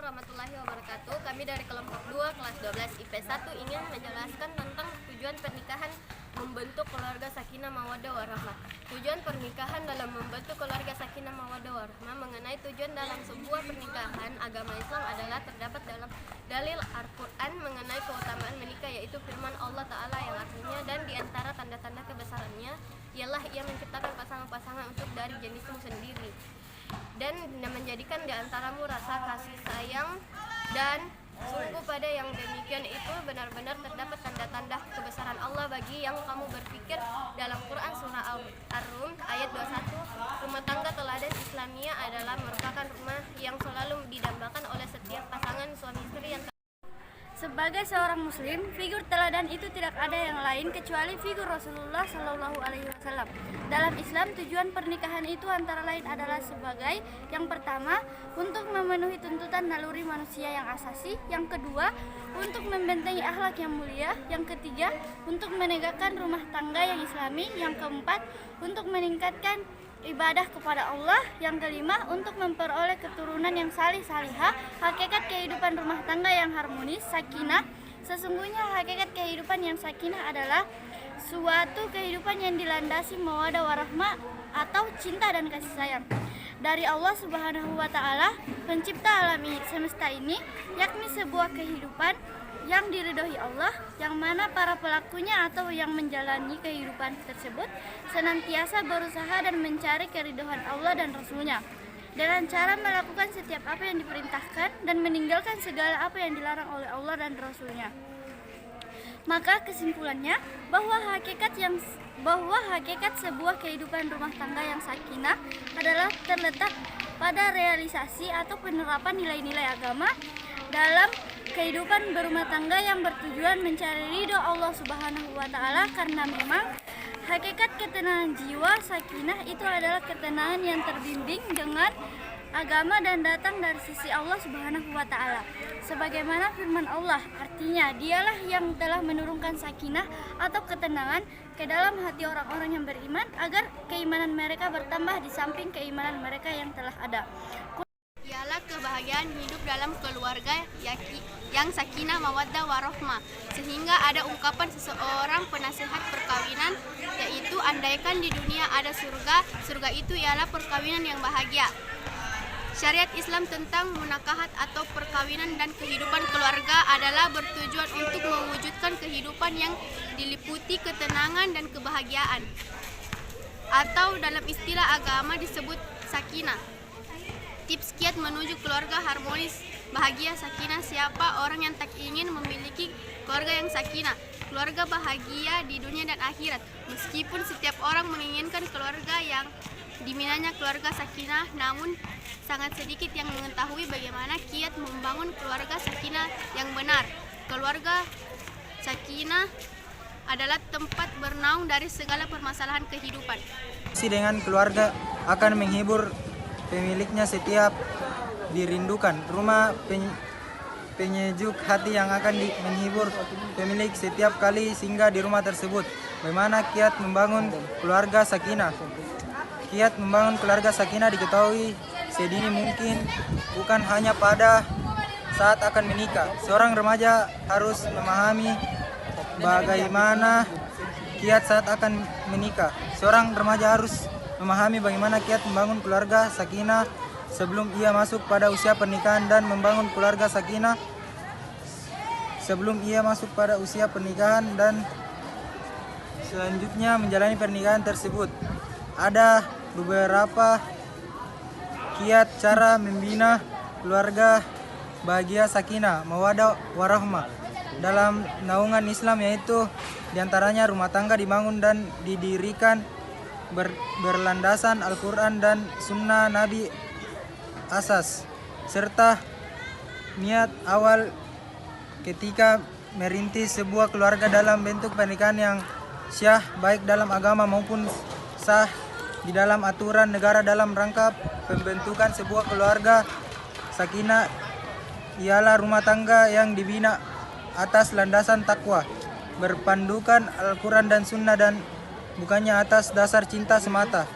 warahmatullahi wabarakatuh. Kami dari kelompok 2 kelas 12 IP 1 ingin menjelaskan tentang tujuan pernikahan membentuk keluarga sakinah mawaddah warahmah. Tujuan pernikahan dalam membentuk keluarga sakinah mawaddah warahmah. Mengenai tujuan dalam sebuah pernikahan, agama Islam adalah terdapat dalam dalil Al-Quran mengenai keutamaan menikah, yaitu firman Allah Ta'ala yang artinya, dan diantara tanda-tanda kebesarannya ialah ia menciptakan pasangan-pasangan untuk dari jenismu sendiri dan menjadikan diantaramu rasa kasih sayang, dan sungguh pada yang demikian itu benar-benar terdapat tanda-tanda kebesaran Allah bagi yang kamu berpikir. Dalam Quran surah Ar-Rum ayat 21, rumah tangga teladan Islamiyah adalah merupakan rumah yang selalu didambakan oleh setiap pasangan suami istri yang Sebagai seorang muslim, figur teladan itu tidak ada yang lain kecuali figur Rasulullah Shallallahu Alaihi Wasallam. Dalam Islam, tujuan pernikahan itu antara lain adalah sebagai yang pertama, untuk memenuhi tuntutan naluri manusia yang asasi; yang kedua, untuk membentengi akhlak yang mulia; yang ketiga, untuk menegakkan rumah tangga yang islami; yang keempat, untuk meningkatkan ibadah kepada Allah; yang kelima, untuk memperoleh keturunan yang salih salihah. Hakikat kehidupan rumah tangga yang harmonis, sakinah. Sesungguhnya hakikat kehidupan yang sakinah adalah suatu kehidupan yang dilandasi mawaddah warahmah atau cinta dan kasih sayang dari Allah Subhanahu wa Ta'ala, pencipta alam semesta ini, yakni sebuah kehidupan yang diridhoi Allah, yang mana para pelakunya atau yang menjalani kehidupan tersebut senantiasa berusaha dan mencari keridhaan Allah dan Rasulnya dengan cara melakukan setiap apa yang diperintahkan dan meninggalkan segala apa yang dilarang oleh Allah dan Rasulnya. Maka kesimpulannya bahwa hakikat sebuah kehidupan rumah tangga yang sakinah adalah terletak pada realisasi atau penerapan nilai-nilai agama dalam kehidupan berumah tangga yang bertujuan mencari ridho Allah Subhanahu wa Ta'ala, karena memang hakikat ketenangan jiwa sakinah itu adalah ketenangan yang terbimbing dengan agama dan datang dari sisi Allah Subhanahu wa Ta'ala. Sebagaimana firman Allah, artinya dialah yang telah menurunkan sakinah atau ketenangan ke dalam hati orang-orang yang beriman agar keimanan mereka bertambah di samping keimanan mereka yang telah ada. ialah kebahagiaan hidup dalam keluarga yang sakinah mawaddah warahmah, sehingga ada ungkapan seseorang penasehat perkawinan, yaitu andaikan di dunia ada surga itu ialah perkawinan yang bahagia. Syariat Islam tentang munakahat atau perkawinan dan kehidupan keluarga adalah bertujuan untuk mewujudkan kehidupan yang diliputi ketenangan dan kebahagiaan, atau dalam istilah agama disebut sakinah. Tips kiat menuju keluarga harmonis, bahagia, sakinah. Siapa orang yang tak ingin memiliki keluarga yang sakinah, keluarga bahagia di dunia dan akhirat? Meskipun setiap orang menginginkan keluarga yang diminanya keluarga sakinah, namun sangat sedikit yang mengetahui bagaimana kiat membangun keluarga sakinah yang benar. Keluarga sakinah adalah tempat bernaung dari segala permasalahan kehidupan. Dengan keluarga akan menghibur pemiliknya setiap dirindukan. Rumah penyejuk hati yang akan menghibur pemilik setiap kali singgah di rumah tersebut. Bagaimana kiat membangun keluarga sakinah? Kiat membangun keluarga sakinah diketahui sedini mungkin, bukan hanya pada saat akan menikah. Seorang remaja harus memahami bagaimana kiat saat akan menikah. Seorang remaja harus memahami bagaimana kiat membangun keluarga sakinah sebelum ia masuk pada usia pernikahan, dan membangun keluarga sakinah sebelum ia masuk pada usia pernikahan dan selanjutnya menjalani pernikahan tersebut. Ada beberapa kiat cara membina keluarga bahagia sakinah mawaddah warahmah dalam naungan Islam, yaitu diantaranya rumah tangga dibangun dan didirikan berlandasan Al-Quran dan Sunnah Nabi asas, serta niat awal ketika merintis sebuah keluarga dalam bentuk pernikahan yang syah, baik dalam agama maupun sah di dalam aturan negara. Dalam rangka pembentukan sebuah keluarga sakinah ialah rumah tangga yang dibina atas landasan takwa, berpandukan Al-Quran dan Sunnah, dan bukannya atas dasar cinta semata.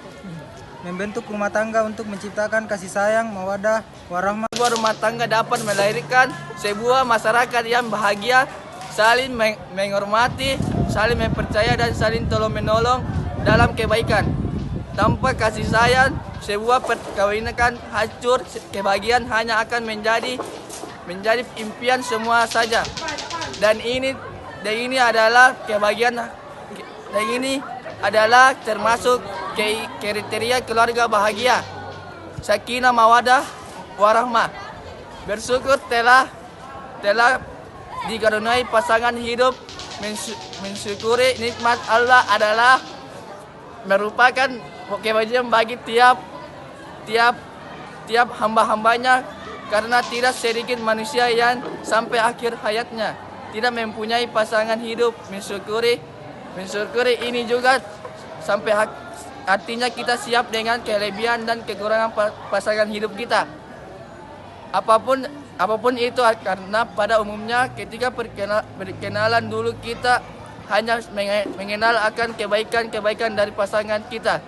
membentuk rumah tangga untuk menciptakan kasih sayang, mawaddah, warahmah. Sebuah rumah tangga dapat melahirkan sebuah masyarakat yang bahagia, saling menghormati, saling mempercaya dan saling tolong-menolong dalam kebaikan. Tanpa kasih sayang, sebuah perkawinan hancur, kebahagiaan hanya akan menjadi impian semua saja. Dan ini adalah kebahagiaan, dan ini adalah termasuk kriteria keluarga bahagia, sakinah, mawaddah, warahmah. Bersyukur telah dikaruniai pasangan hidup. Mensyukuri nikmat Allah adalah merupakan kewajiban bagi tiap hamba-hambanya, karena tidak sedikit manusia yang sampai akhir hayatnya tidak mempunyai pasangan hidup. Mensyukuri ini juga sampai artinya kita siap dengan kelebihan dan kekurangan pasangan hidup kita. Apapun itu, karena pada umumnya ketika perkenalan dulu kita hanya mengenal akan kebaikan dari pasangan kita.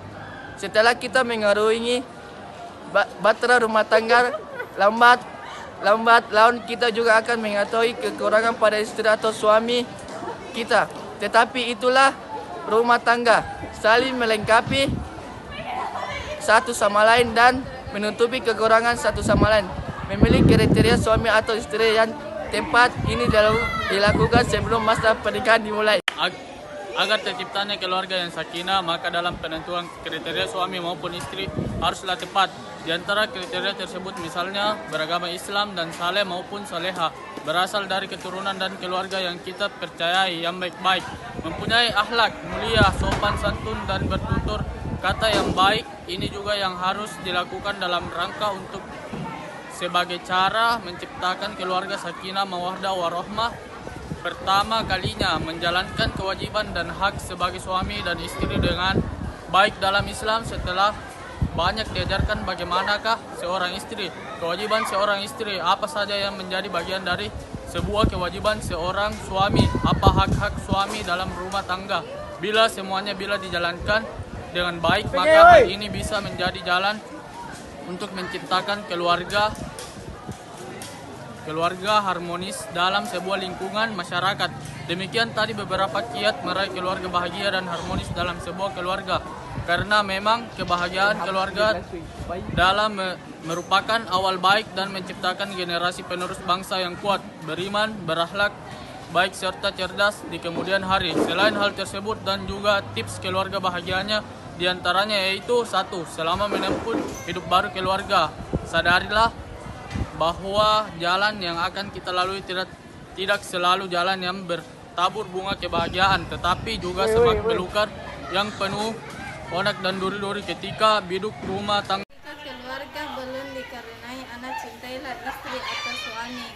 Setelah kita mengarungi bahtera rumah tangga, lambat laun kita juga akan mengetahui kekurangan pada istri atau suami kita. Tetapi itulah rumah tangga, saling melengkapi satu sama lain dan menutupi kekurangan satu sama lain. Memiliki kriteria suami atau istri yang tepat ini dilakukan sebelum masa pernikahan dimulai. Agar terciptanya keluarga yang sakinah, maka dalam penentuan kriteria suami maupun istri haruslah tepat. Di antara kriteria tersebut misalnya beragama Islam dan saleh maupun saleha, berasal dari keturunan dan keluarga yang kita percayai yang baik-baik, mempunyai akhlak mulia, sopan santun dan bertutur kata yang baik. Ini juga yang harus dilakukan dalam rangka untuk sebagai cara menciptakan keluarga sakinah, mawaddah, warahmah. Pertama kalinya menjalankan kewajiban dan hak sebagai suami dan istri dengan baik dalam Islam. Setelah banyak diajarkan bagaimanakah seorang istri, kewajiban seorang istri, apa saja yang menjadi bagian dari sebuah kewajiban seorang suami, apa hak-hak suami dalam rumah tangga. Bila semuanya dijalankan dengan baik, maka hal ini bisa menjadi jalan untuk menciptakan keluarga harmonis dalam sebuah lingkungan masyarakat. Demikian tadi beberapa kiat meraih keluarga bahagia dan harmonis dalam sebuah keluarga. Karena memang kebahagiaan keluarga dalam merupakan awal baik dan menciptakan generasi penerus bangsa yang kuat, beriman, berakhlak baik serta cerdas di kemudian hari. Selain hal tersebut dan juga tips keluarga bahagianya, diantaranya yaitu 1. Selama menempuh hidup baru keluarga, sadarilah bahwa jalan yang akan kita lalui tidak selalu jalan yang bertabur bunga kebahagiaan, tetapi juga semak belukar yang penuh onak dan duri-duri ketika biduk rumah tangga. Jika keluarga belum dikaruniai anak, cintailah istri atau suami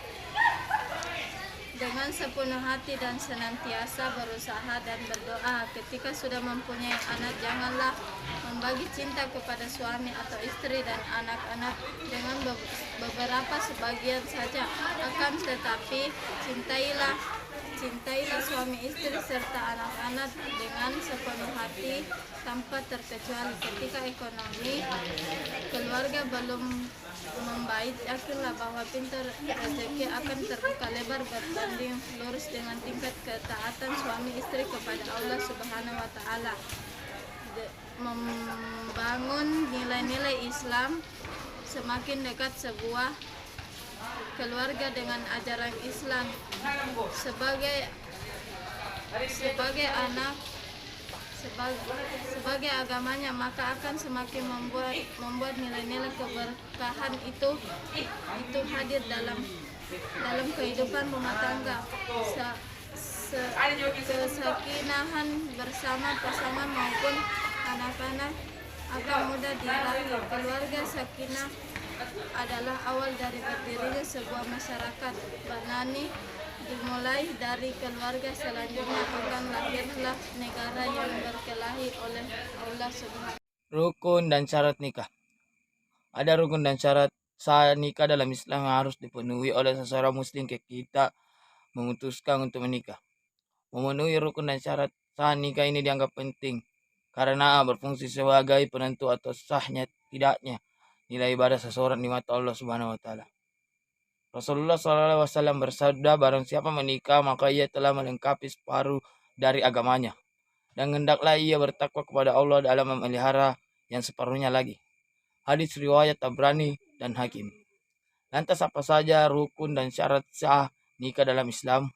dengan sepenuh hati dan senantiasa berusaha dan berdoa. Ketika sudah mempunyai anak, janganlah membagi cinta kepada suami atau istri dan anak-anak dengan beberapa sebagian saja, akan tetapi cintailah suami istri serta anak-anak dengan sepenuh hati tanpa terkecuali. Ketika ekonomi keluarga belum membaik, yakinlah bahwa pintu rezeki akan terbuka lebar berbanding lurus dengan tingkat ketaatan suami istri kepada Allah Subhanahu wa taala. Membangun nilai-nilai Islam, semakin dekat sebuah keluarga dengan ajaran Islam sebagai agamanya, maka akan semakin membuat nilai-nilai keberkahan itu hadir dalam kehidupan rumah tangga. Kesakinahan bersama pasangan maupun anak-anak akan mudah diraih. Keluarga sakinah adalah awal dari berdirinya sebuah masyarakat. Banani dimulai dari keluarga, selanjutnya akan lahirlah negara yang berkelahi oleh Allah Subhanahu. Rukun dan syarat nikah. Ada rukun dan syarat sah nikah dalam Islam yang harus dipenuhi oleh seseorang muslim ketika memutuskan untuk menikah. Memenuhi rukun dan syarat sah nikah ini dianggap penting karena berfungsi sebagai penentu atau sahnya tidaknya nilai ibadah seseorang di mata Allah Subhanahu wa taala. Rasulullah SAW bersabda, barang siapa menikah maka ia telah melengkapi separuh dari agamanya. Dan hendaklah ia bertakwa kepada Allah dalam memelihara yang separuhnya lagi. Hadis riwayat Tabrani dan Hakim. Lantas apa saja rukun dan syarat sah nikah dalam Islam?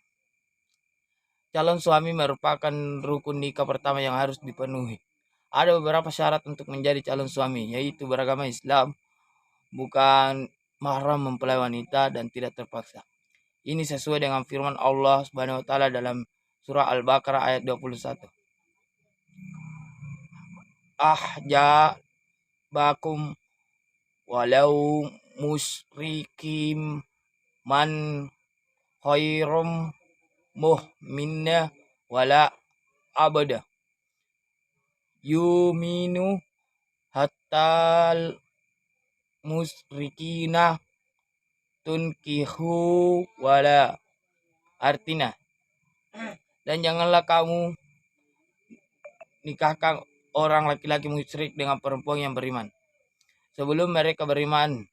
Calon suami merupakan rukun nikah pertama yang harus dipenuhi. Ada beberapa syarat untuk menjadi calon suami, yaitu beragama Islam, bukan mahram mempelai wanita, dan tidak terpaksa. Ini sesuai dengan firman Allah Subhanahu wa taala dalam surah Al-Baqarah ayat 21. Ahjabakum walau musrikim man khairum muhminna wala abada yuminu hatal musrikina tunkihu wala. Artinya, dan janganlah kamu nikahkan orang laki-laki musyrik dengan perempuan yang beriman sebelum mereka beriman.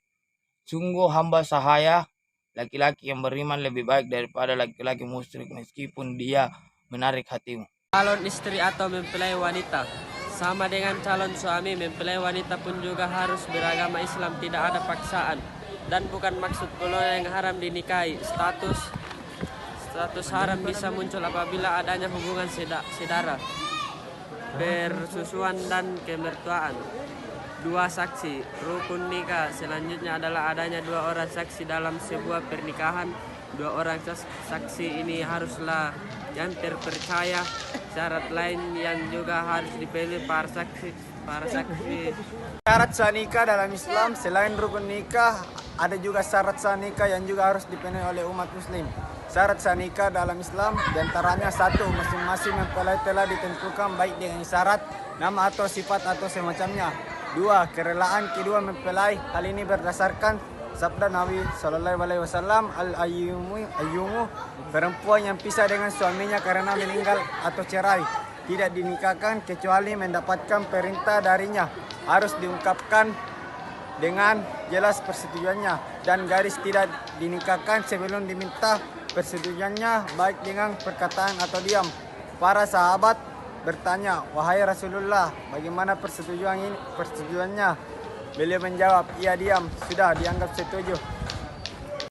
Sungguh hamba sahaya, laki-laki yang beriman lebih baik daripada laki-laki musyrik meskipun dia menarik hatimu. Calon istri atau mempelai wanita sama dengan calon suami, mempelai wanita pun juga harus beragama Islam, tidak ada paksaan. Dan bukan maksud pula yang haram dinikahi. Status haram bisa muncul apabila adanya hubungan saudara, persusuan dan kemertuaan. 2 saksi. Rukun nikah selanjutnya adalah adanya 2 orang saksi dalam sebuah pernikahan. 2 orang saksi ini haruslah yang terpercaya. Syarat lain yang juga harus dipenuhi para saksi. Syarat sah nikah dalam Islam selain rukun nikah, ada juga syarat sah nikah yang juga harus dipenuhi oleh umat muslim. Syarat sah nikah dalam Islam diantaranya 1. Masing-masing mempelai telah ditentukan baik dengan syarat, nama atau sifat atau semacamnya. 2. Kerelaan kedua mempelai. Hal ini berdasarkan sabda Nabi SAW, al-ayyumu, perempuan yang pisah dengan suaminya karena meninggal atau cerai, tidak dinikahkan kecuali mendapatkan perintah darinya. Harus diungkapkan dengan jelas persetujuannya, dan garis tidak dinikahkan sebelum diminta persetujuannya, baik dengan perkataan atau diam. Para sahabat bertanya, wahai Rasulullah, bagaimana persetujuannya? Beliau menjawab, ia diam, sudah dianggap setuju.